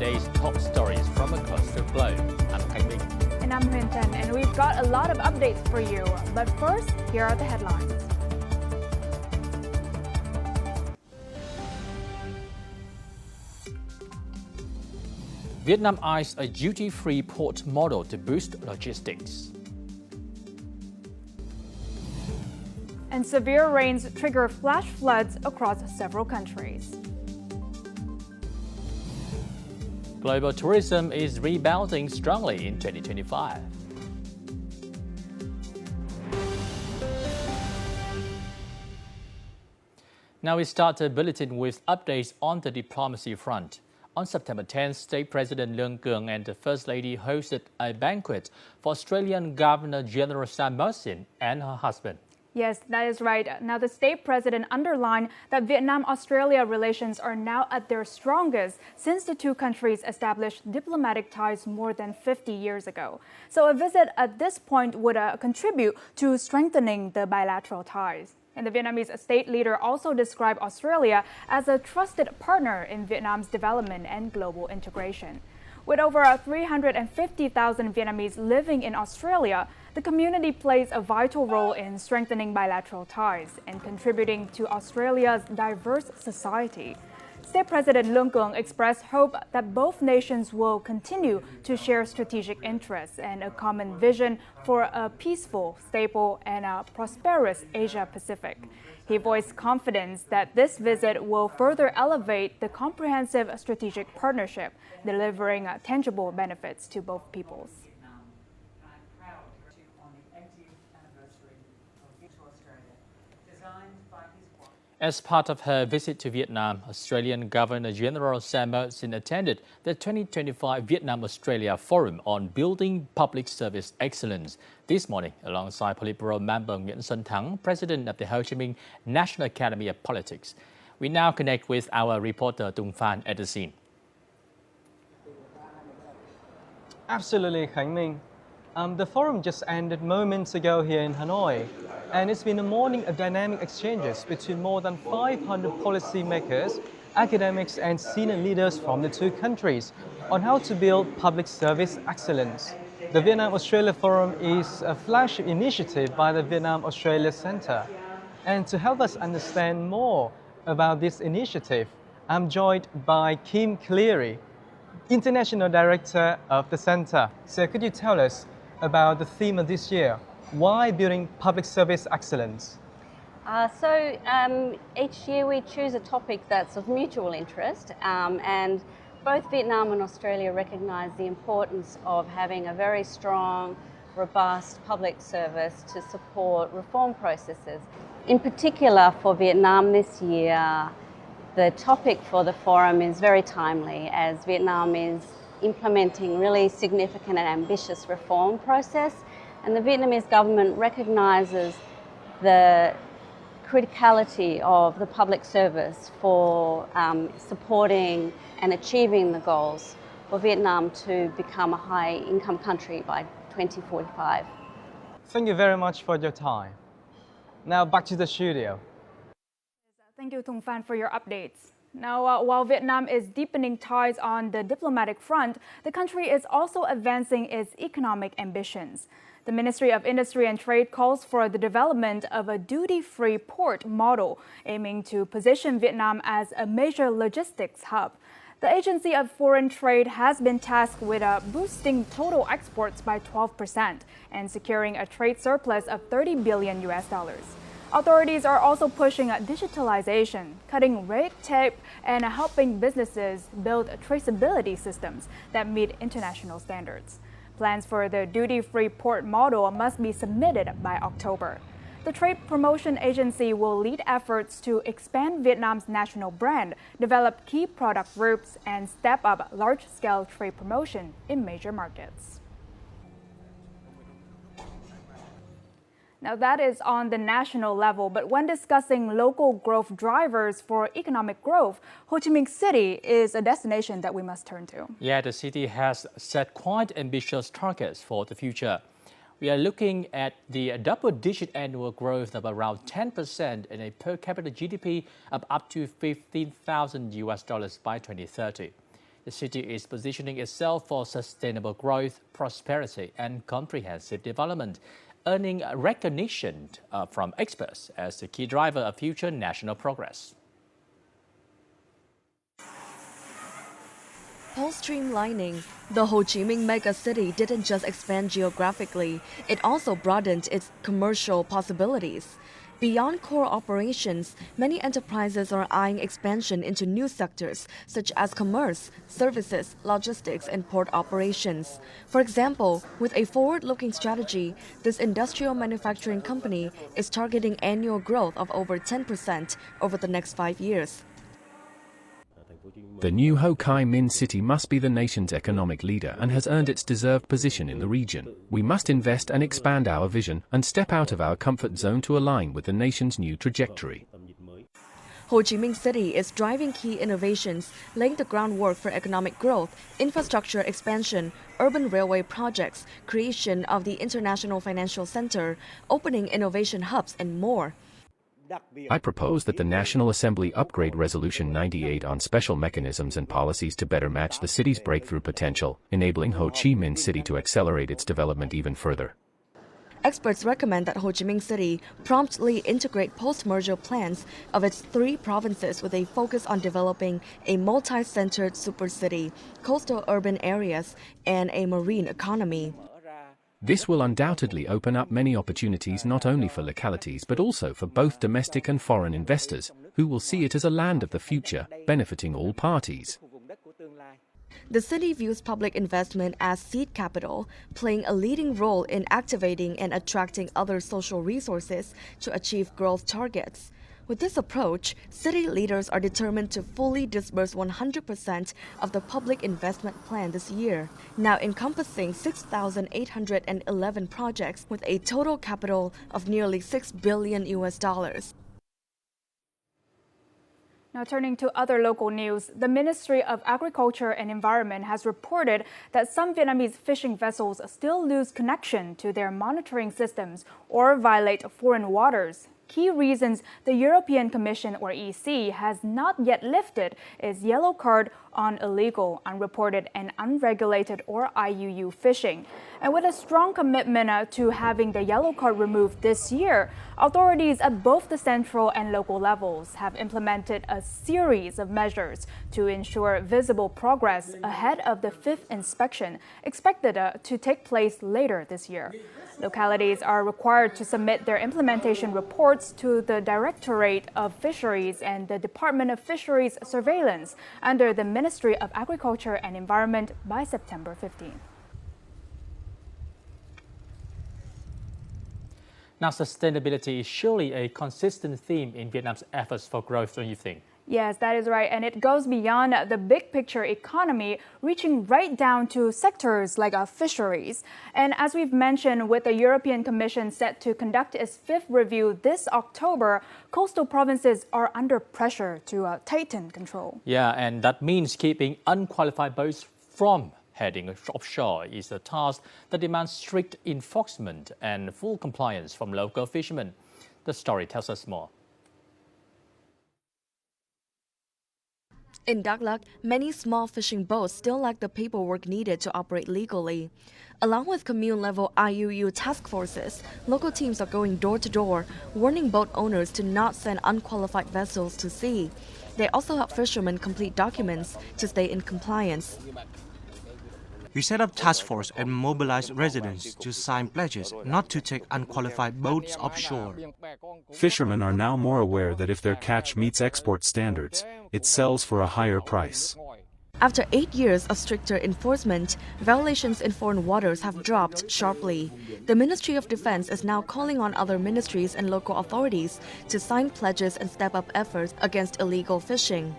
today's top stories from across the globe. I'm Khánh Minh. And I'm Huyền, and we've got a lot of updates for you. But first, here are the headlines. Vietnam eyes a duty-free port model to boost logistics. And severe rains trigger flash floods across several countries. Global tourism is rebounding strongly in 2025. Now we start the bulletin with updates on the diplomacy front. On September 10th, State President Leung Keung and the First Lady hosted a banquet for Australian Governor-General Sam Mersin and her husband. Yes, that is right. Now, the state president underlined that Vietnam-Australia relations are now at their strongest since the two countries established diplomatic ties more than 50 years ago. So a visit at this point would contribute to strengthening the bilateral ties. And the Vietnamese state leader also described Australia as a trusted partner in Vietnam's development and global integration. With over 350,000 Vietnamese living in Australia, the community plays a vital role in strengthening bilateral ties and contributing to Australia's diverse society. State President Leung Keung expressed hope that both nations will continue to share strategic interests and a common vision for a peaceful, stable, and prosperous Asia-Pacific. He voiced confidence that this visit will further elevate the comprehensive strategic partnership, delivering tangible benefits to both peoples. As part of her visit to Vietnam, Australian Governor-General Sam Mersin attended the 2025 Vietnam-Australia Forum on Building Public Service Excellence this morning alongside Politburo member Nguyễn Xuân Thắng, president of the Ho Chi Minh National Academy of Politics. We now connect with our reporter Tung Phan at the scene. Absolutely, Khánh Minh. The forum just ended moments ago here in Hanoi, and it's been a morning of dynamic exchanges between more than 500 policymakers, academics, and senior leaders from the two countries on how to build public service excellence. The Vietnam-Australia Forum is a flagship initiative by the Vietnam-Australia Centre. And to help us understand more about this initiative, I'm joined by Kim Cleary, International Director of the Centre. So could you tell us about the theme of this year? Why building public service excellence? Each year we choose a topic that's of mutual interest, and both Vietnam and Australia recognise the importance of having a very strong, robust public service to support reform processes. In particular for Vietnam this year, the topic for the forum is very timely as Vietnam is implementing really significant and ambitious reform process, and the Vietnamese government recognises the criticality of the public service for supporting and achieving the goals for Vietnam to become a high-income country by 2045. Thank you very much for your time. Now back to the studio. Thank you, Tung Phan, for your updates. Now, while Vietnam is deepening ties on the diplomatic front, the country is also advancing its economic ambitions. The Ministry of Industry and Trade calls for the development of a duty-free port model, aiming to position Vietnam as a major logistics hub. The Agency of Foreign Trade has been tasked with boosting total exports by 12% and securing a trade surplus of $30 billion. Authorities are also pushing digitalization, cutting red tape, and helping businesses build traceability systems that meet international standards. Plans for the duty-free port model must be submitted by October. The Trade Promotion Agency will lead efforts to expand Vietnam's national brand, develop key product groups, and step up large-scale trade promotion in major markets. Now that is on the national level, but when discussing local growth drivers for economic growth, Ho Chi Minh City is a destination that we must turn to. Yeah, the city has set quite ambitious targets for the future. We are looking at the double-digit annual growth of around 10% and a per capita GDP of up to $15,000 by 2030. The city is positioning itself for sustainable growth, prosperity and comprehensive development, earning recognition from experts as the key driver of future national progress. Post-streamlining, the Ho Chi Minh megacity didn't just expand geographically, it also broadened its commercial possibilities. Beyond core operations, many enterprises are eyeing expansion into new sectors such as commerce, services, logistics, and port operations. For example, with a forward-looking strategy, this industrial manufacturing company is targeting annual growth of over 10% over the next 5 years. The new Ho Chi Minh City must be the nation's economic leader and has earned its deserved position in the region. We must invest and expand our vision and step out of our comfort zone to align with the nation's new trajectory. Ho Chi Minh City is driving key innovations, laying the groundwork for economic growth, infrastructure expansion, urban railway projects, creation of the International Financial Center, opening innovation hubs, and more. I propose that the National Assembly upgrade Resolution 98 on special mechanisms and policies to better match the city's breakthrough potential, enabling Ho Chi Minh City to accelerate its development even further. Experts recommend that Ho Chi Minh City promptly integrate post-merger plans of its 3 provinces with a focus on developing a multi-centered super city, coastal urban areas, and a marine economy. This will undoubtedly open up many opportunities not only for localities but also for both domestic and foreign investors, who will see it as a land of the future, benefiting all parties. The city views public investment as seed capital, playing a leading role in activating and attracting other social resources to achieve growth targets. With this approach, city leaders are determined to fully disburse 100% of the public investment plan this year, now encompassing 6,811 projects with a total capital of nearly $6 billion. Now turning to other local news, the Ministry of Agriculture and Environment has reported that some Vietnamese fishing vessels still lose connection to their monitoring systems or violate foreign waters. Key reasons the European Commission, or EC, has not yet lifted is yellow card on illegal, unreported and unregulated or IUU fishing. And with a strong commitment to having the yellow card removed this year, authorities at both the central and local levels have implemented a series of measures to ensure visible progress ahead of the 5th inspection expected to take place later this year. Localities are required to submit their implementation reports to the Directorate of Fisheries and the Department of Fisheries Surveillance under the Ministry of Agriculture and Environment by September 15. Now, sustainability is surely a consistent theme in Vietnam's efforts for growth, don't you think? Yes, that is right. And it goes beyond the big picture economy, reaching right down to sectors like fisheries. And as we've mentioned, with the European Commission set to conduct its 5th review this October, coastal provinces are under pressure to tighten control. Yeah, and that means keeping unqualified boats from heading offshore is a task that demands strict enforcement and full compliance from local fishermen. The story tells us more. In Dak Lak, many small fishing boats still lack the paperwork needed to operate legally. Along with commune-level IUU task forces, local teams are going door to door, warning boat owners to not send unqualified vessels to sea. They also help fishermen complete documents to stay in compliance. We set up task force and mobilize residents to sign pledges not to take unqualified boats offshore. Fishermen are now more aware that if their catch meets export standards, it sells for a higher price. After 8 years of stricter enforcement, violations in foreign waters have dropped sharply. The Ministry of Defense is now calling on other ministries and local authorities to sign pledges and step up efforts against illegal fishing.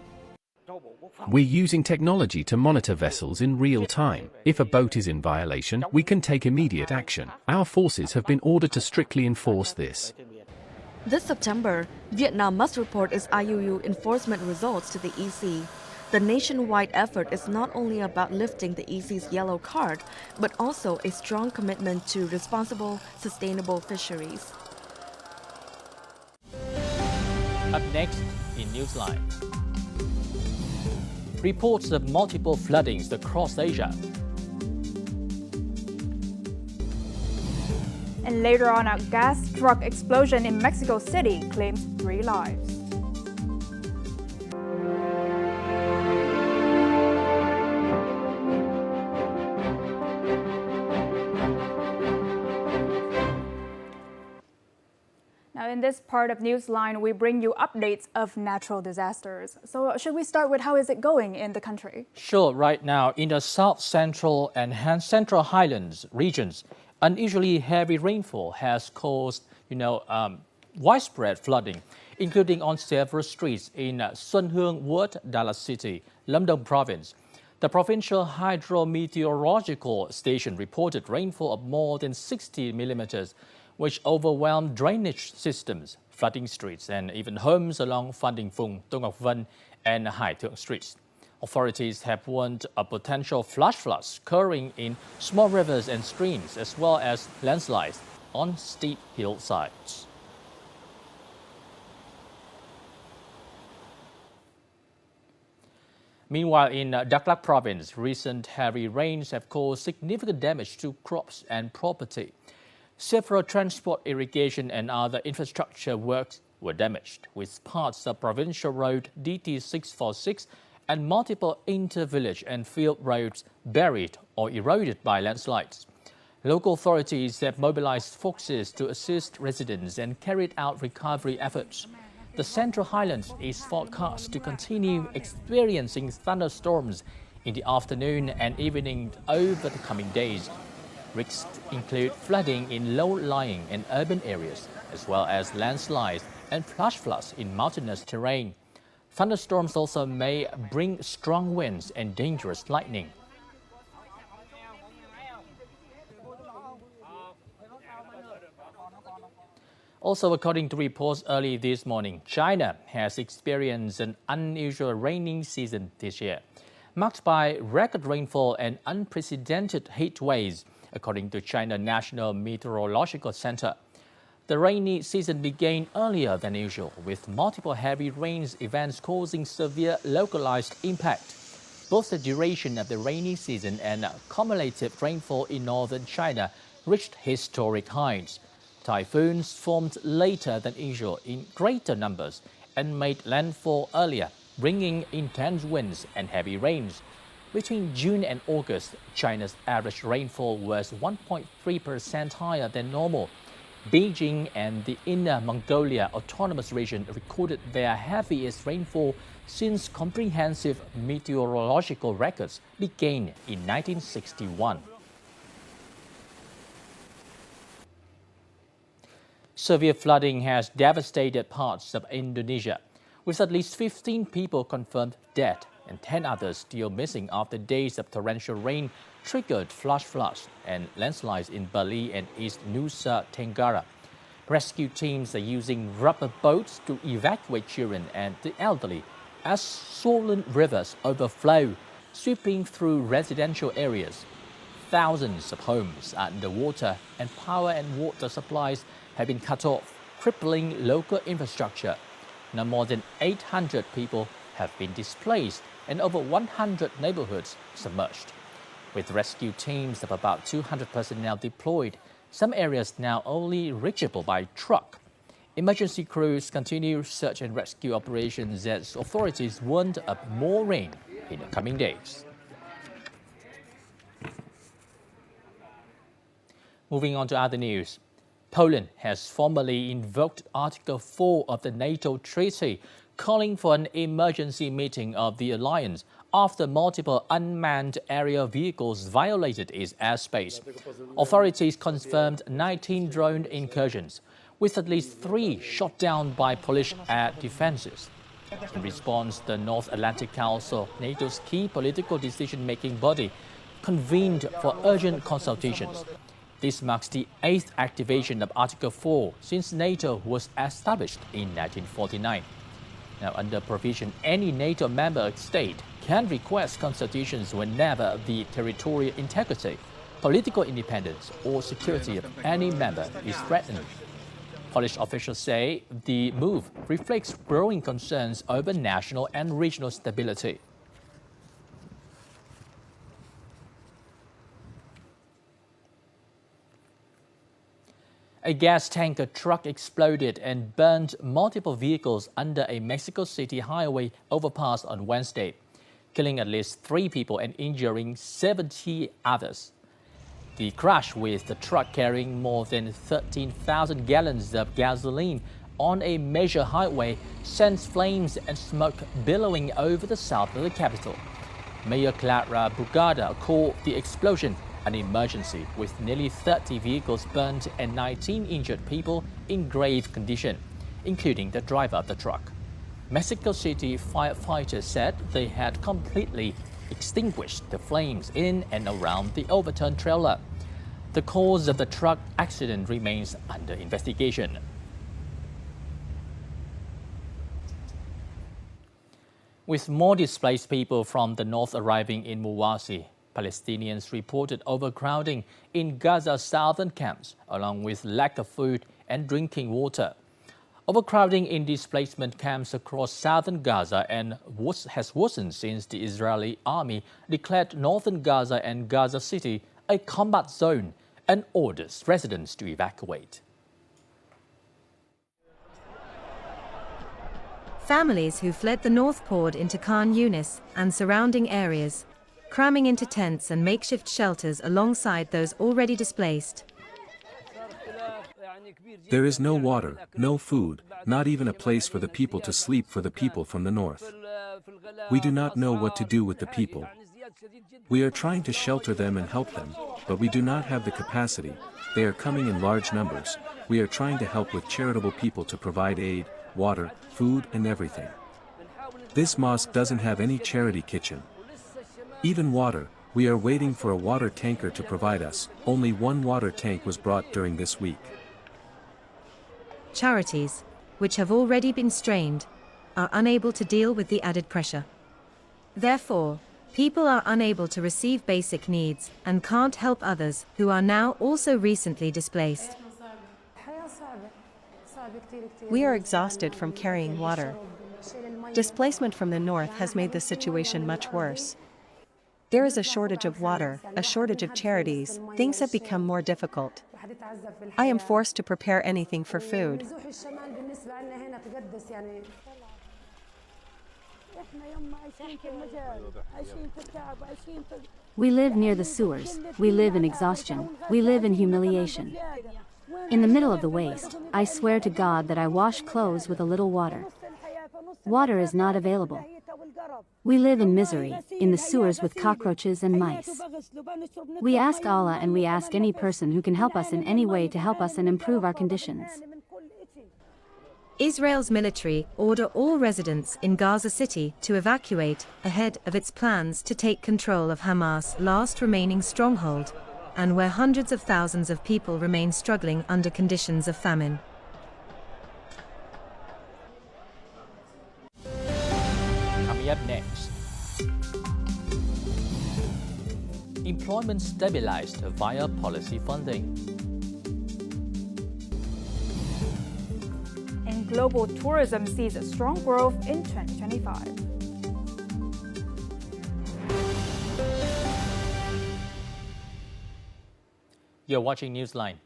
We're using technology to monitor vessels in real time. If a boat is in violation, we can take immediate action. Our forces have been ordered to strictly enforce this. This September, Vietnam must report its IUU enforcement results to the EC. The nationwide effort is not only about lifting the EC's yellow card, but also a strong commitment to responsible, sustainable fisheries. Up next in Newsline. reports of multiple floodings across Asia. And later on, a gas truck explosion in Mexico City claims 3 lives. Now, in this part of Newsline, we bring you updates of natural disasters. So should we start with how is it going in the country? Sure, right now in the South Central and Central Highlands regions, unusually heavy rainfall has caused, widespread flooding, including on several streets in Xuân Hương Ward, Dallas City, Lâm Đồng Province. The provincial hydrometeorological station reported rainfall of more than 60 millimeters, which overwhelmed drainage systems, flooding streets, and even homes along Phan Đình Phùng, Tô Ngọc Vân, and Hải Thượng streets. Authorities have warned of potential flash floods occurring in small rivers and streams, as well as landslides on steep hillsides. Meanwhile, in Đắk Lắk province, recent heavy rains have caused significant damage to crops and property. Several transport, irrigation, and other infrastructure works were damaged, with parts of provincial road DT-646 and multiple inter-village and field roads buried or eroded by landslides. Local authorities have mobilized forces to assist residents and carried out recovery efforts. The Central Highlands is forecast to continue experiencing thunderstorms in the afternoon and evening over the coming days. Risks include flooding in low-lying and urban areas, as well as landslides and flash floods in mountainous terrain. Thunderstorms also may bring strong winds and dangerous lightning. Also, according to reports early this morning, China has experienced an unusual rainy season this year, marked by record rainfall and unprecedented heat waves, according to China National Meteorological Center. The rainy season began earlier than usual, with multiple heavy rains events causing severe localized impact. Both the duration of the rainy season and cumulative rainfall in northern China reached historic heights. Typhoons formed later than usual in greater numbers and made landfall earlier, bringing intense winds and heavy rains. Between June and August, China's average rainfall was 1.3% higher than normal. Beijing and the Inner Mongolia Autonomous Region recorded their heaviest rainfall since comprehensive meteorological records began in 1961. Severe flooding has devastated parts of Indonesia, with at least 15 people confirmed dead and 10 others still missing after days of torrential rain triggered flash floods and landslides in Bali and East Nusa Tenggara. Rescue teams are using rubber boats to evacuate children and the elderly as swollen rivers overflow, sweeping through residential areas. Thousands of homes are underwater and power and water supplies have been cut off, crippling local infrastructure. Now more than 800 people have been displaced and over 100 neighborhoods submerged. With rescue teams of about 200 personnel deployed, some areas now only reachable by truck. Emergency crews continue search and rescue operations as authorities warned of more rain in the coming days. Moving on to other news. Poland has formally invoked Article 4 of the NATO treaty, calling for an emergency meeting of the alliance after multiple unmanned aerial vehicles violated its airspace. Authorities confirmed 19 drone incursions, with at least 3 shot down by Polish air defenses. In response, the North Atlantic Council, NATO's key political decision-making body, convened for urgent consultations. This marks the 8th activation of Article 4 since NATO was established in 1949. Now, under provision, any NATO member state can request consultations whenever the territorial integrity, political independence, or security of any member is threatened. Polish officials say the move reflects growing concerns over national and regional stability. A gas tanker truck exploded and burned multiple vehicles under a Mexico City highway overpass on Wednesday, killing at least 3 people and injuring 70 others. The crash, with the truck carrying more than 13,000 gallons of gasoline on a major highway, sends flames and smoke billowing over the south of the capital. Mayor Clara Brugada called the explosion an emergency, with nearly 30 vehicles burned and 19 injured people in grave condition, including the driver of the truck. Mexico City firefighters said they had completely extinguished the flames in and around the overturned trailer. The cause of the truck accident remains under investigation. With more displaced people from the north arriving in Mawasi, Palestinians reported overcrowding in Gaza's southern camps, along with lack of food and drinking water. Overcrowding in displacement camps across southern Gaza has worsened since the Israeli army declared northern Gaza and Gaza City a combat zone and orders residents to evacuate. Families who fled the north poured into Khan Yunis and surrounding areas, cramming into tents and makeshift shelters alongside those already displaced. There is no water, no food, not even a place for the people to sleep for the people from the north. We do not know what to do with the people. We are trying to shelter them and help them, but we do not have the capacity. They are coming in large numbers. We are trying to help with charitable people to provide aid, water, food, and everything. This mosque doesn't have any charity kitchen. Even water, we are waiting for a water tanker to provide us. Only one water tank was brought during this week. Charities, which have already been strained, are unable to deal with the added pressure. Therefore, people are unable to receive basic needs and can't help others who are now also recently displaced. We are exhausted from carrying water. Displacement from the north has made the situation much worse. There is a shortage of water, a shortage of charities. Things have become more difficult. I am forced to prepare anything for food. We live near the sewers. We live in exhaustion. We live in humiliation. In the middle of the waste, I swear to God that I wash clothes with a little water. Water is not available. We live in misery, in the sewers with cockroaches and mice. We ask Allah and we ask any person who can help us in any way to help us and improve our conditions. Israel's military order all residents in Gaza City to evacuate ahead of its plans to take control of Hamas' last remaining stronghold, and where hundreds of thousands of people remain struggling under conditions of famine. Coming up next, employment stabilized via policy funding. And global tourism sees a strong growth in 2025. You're watching Newsline.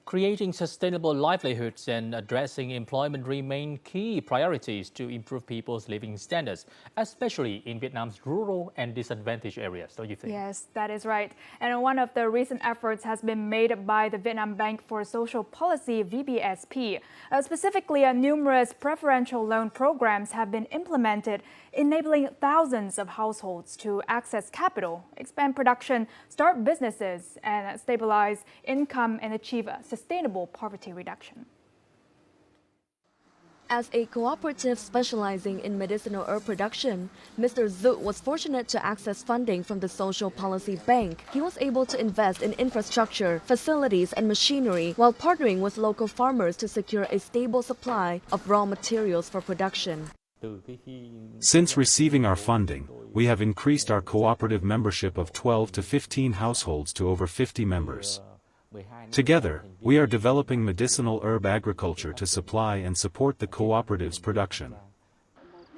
Creating sustainable livelihoods and addressing employment remain key priorities to improve people's living standards, especially in Vietnam's rural and disadvantaged areas, don't you think? Yes, that is right. And one of the recent efforts has been made by the Vietnam Bank for Social Policy, VBSP. Specifically, numerous preferential loan programs have been implemented, enabling thousands of households to access capital, expand production, start businesses, and stabilize income and achieve sustainable poverty reduction. As a cooperative specializing in medicinal herb production, Mr. Zhu was fortunate to access funding from the Social Policy Bank. He was able to invest in infrastructure, facilities, and machinery while partnering with local farmers to secure a stable supply of raw materials for production. Since receiving our funding, we have increased our cooperative membership of 12 to 15 households to over 50 members. Together, we are developing medicinal herb agriculture to supply and support the cooperative's production.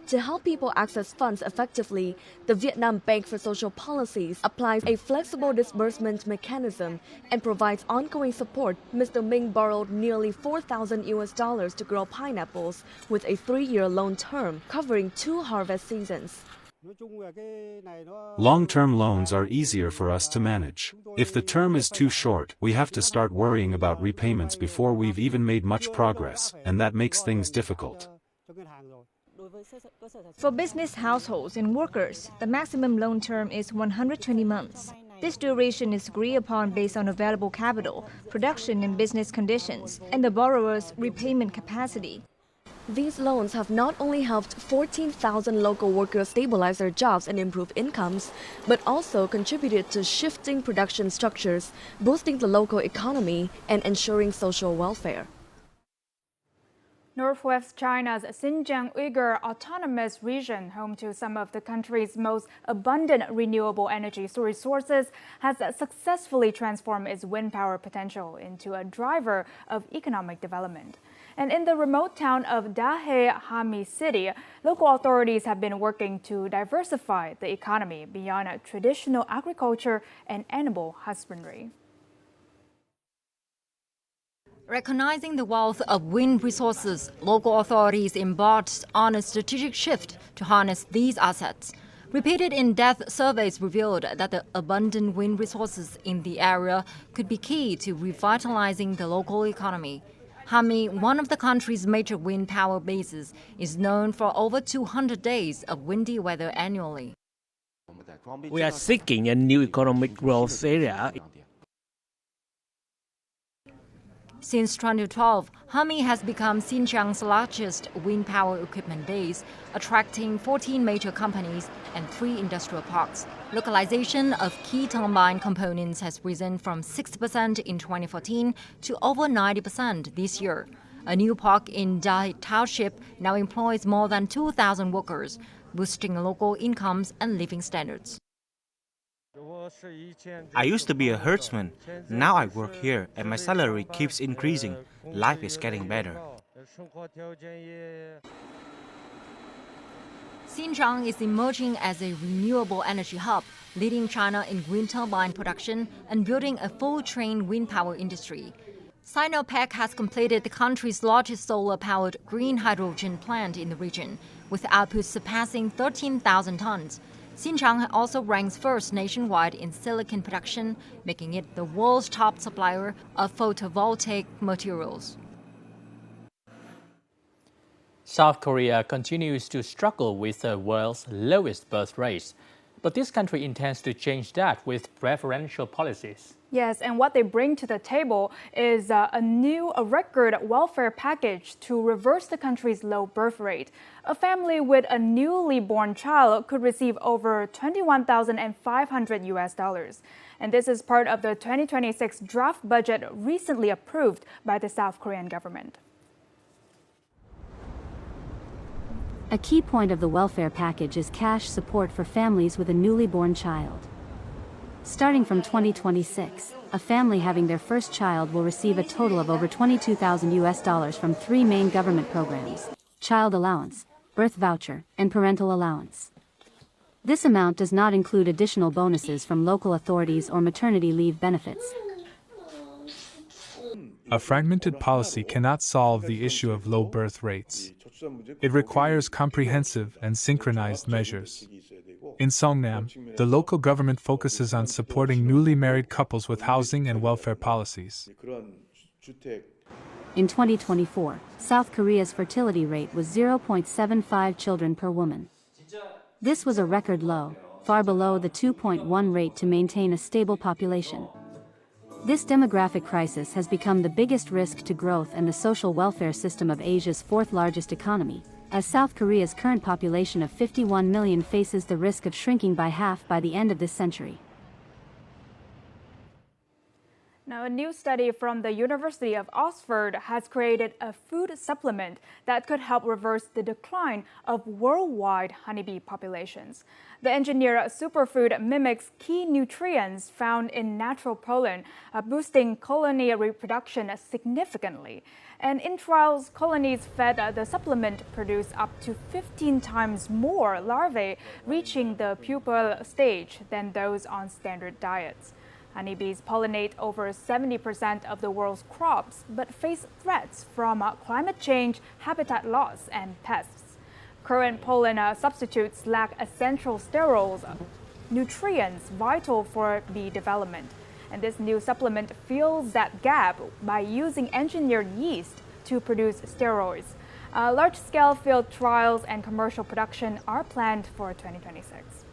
To help people access funds effectively, the Vietnam Bank for Social Policies applies a flexible disbursement mechanism and provides ongoing support. Mr. Ming borrowed nearly $4,000 to grow pineapples with a 3-year loan term covering 2 harvest seasons. Long-term loans are easier for us to manage. If the term is too short, we have to start worrying about repayments before we've even made much progress, and that makes things difficult. For business households and workers, the maximum loan term is 120 months. This duration is agreed upon based on available capital, production and business conditions, and the borrower's repayment capacity. These loans have not only helped 14,000 local workers stabilize their jobs and improve incomes, but also contributed to shifting production structures, boosting the local economy, and ensuring social welfare. Northwest China's Xinjiang Uyghur Autonomous Region, home to some of the country's most abundant renewable energy resources, has successfully transformed its wind power potential into a driver of economic development. And in the remote town of Dahe Hami City, local authorities have been working to diversify the economy beyond traditional agriculture and animal husbandry. Recognizing the wealth of wind resources, local authorities embarked on a strategic shift to harness these assets. Repeated in-depth surveys revealed that the abundant wind resources in the area could be key to revitalizing the local economy. Hami, one of the country's major wind power bases, is known for over 200 days of windy weather annually. We are seeking a new economic growth area. Since 2012, Hami has become Xinjiang's largest wind power equipment base, attracting 14 major companies and 3 industrial parks. Localization of key turbine components has risen from 6% in 2014 to over 90% this year. A new park in Dahe Township now employs more than 2,000 workers, boosting local incomes and living standards. I used to be a herdsman. Now I work here and my salary keeps increasing. Life is getting better. Xinjiang is emerging as a renewable energy hub, leading China in wind turbine production and building a full-train wind power industry. Sinopec has completed the country's largest solar-powered green hydrogen plant in the region, with output surpassing 13,000 tons. Xinjiang also ranks first nationwide in silicon production, making it the world's top supplier of photovoltaic materials. South Korea continues to struggle with the world's lowest birth rates. But this country intends to change that with preferential policies. Yes, and what they bring to the table is a record welfare package to reverse the country's low birth rate. A family with a newly born child could receive over $21,500. And this is part of the 2026 draft budget recently approved by the South Korean government. A key point of the welfare package is cash support for families with a newly born child. Starting from 2026, a family having their first child will receive a total of over $22,000 from 3 main government programs: child allowance, birth voucher, and parental allowance. This amount does not include additional bonuses from local authorities or maternity leave benefits. A fragmented policy cannot solve the issue of low birth rates. It requires comprehensive and synchronized measures. In Seongnam, the local government focuses on supporting newly married couples with housing and welfare policies. In 2024, South Korea's fertility rate was 0.75 children per woman. This was a record low, far below the 2.1 rate to maintain a stable population. This demographic crisis has become the biggest risk to growth and the social welfare system of Asia's 4th largest economy, as South Korea's current population of 51 million faces the risk of shrinking by half by the end of this century. Now, a new study from the University of Oxford has created a food supplement that could help reverse the decline of worldwide honeybee populations. The engineered superfood mimics key nutrients found in natural pollen, boosting colony reproduction significantly. And in trials, colonies fed the supplement produced up to 15 times more larvae reaching the pupal stage than those on standard diets. Honeybees pollinate over 70% of the world's crops, but face threats from climate change, habitat loss, and pests. Current pollen substitutes lack essential sterols, nutrients vital for bee development. And this new supplement fills that gap by using engineered yeast to produce steroids. Large-scale field trials and commercial production are planned for 2026.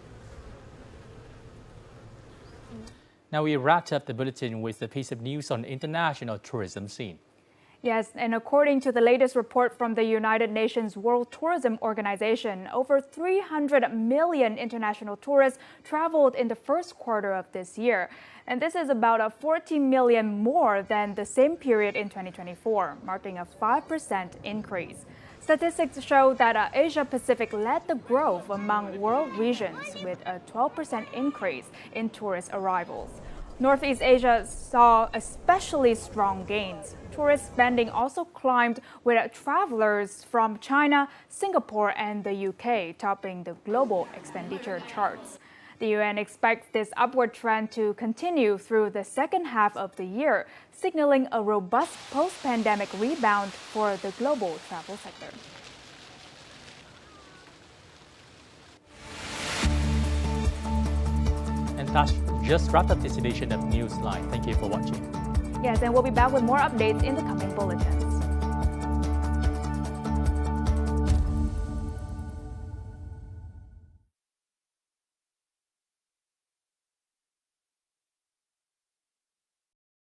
Now we wrapped up the bulletin with a piece of news on international tourism scene. Yes, and according to the latest report from the United Nations World Tourism Organization, over 300 million international tourists traveled in the first quarter of this year. And this is about 14 million more than the same period in 2024, marking a 5% increase. Statistics show that Asia-Pacific led the growth among world regions with a 12% increase in tourist arrivals. Northeast Asia saw especially strong gains. Tourist spending also climbed with travelers from China, Singapore, and the UK topping the global expenditure charts. The UN expects this upward trend to continue through the second half of the year, signaling a robust post-pandemic rebound for the global travel sector. And that just wrapped up this edition of Newsline. Thank you for watching. Yes, and we'll be back with more updates in the coming bulletins.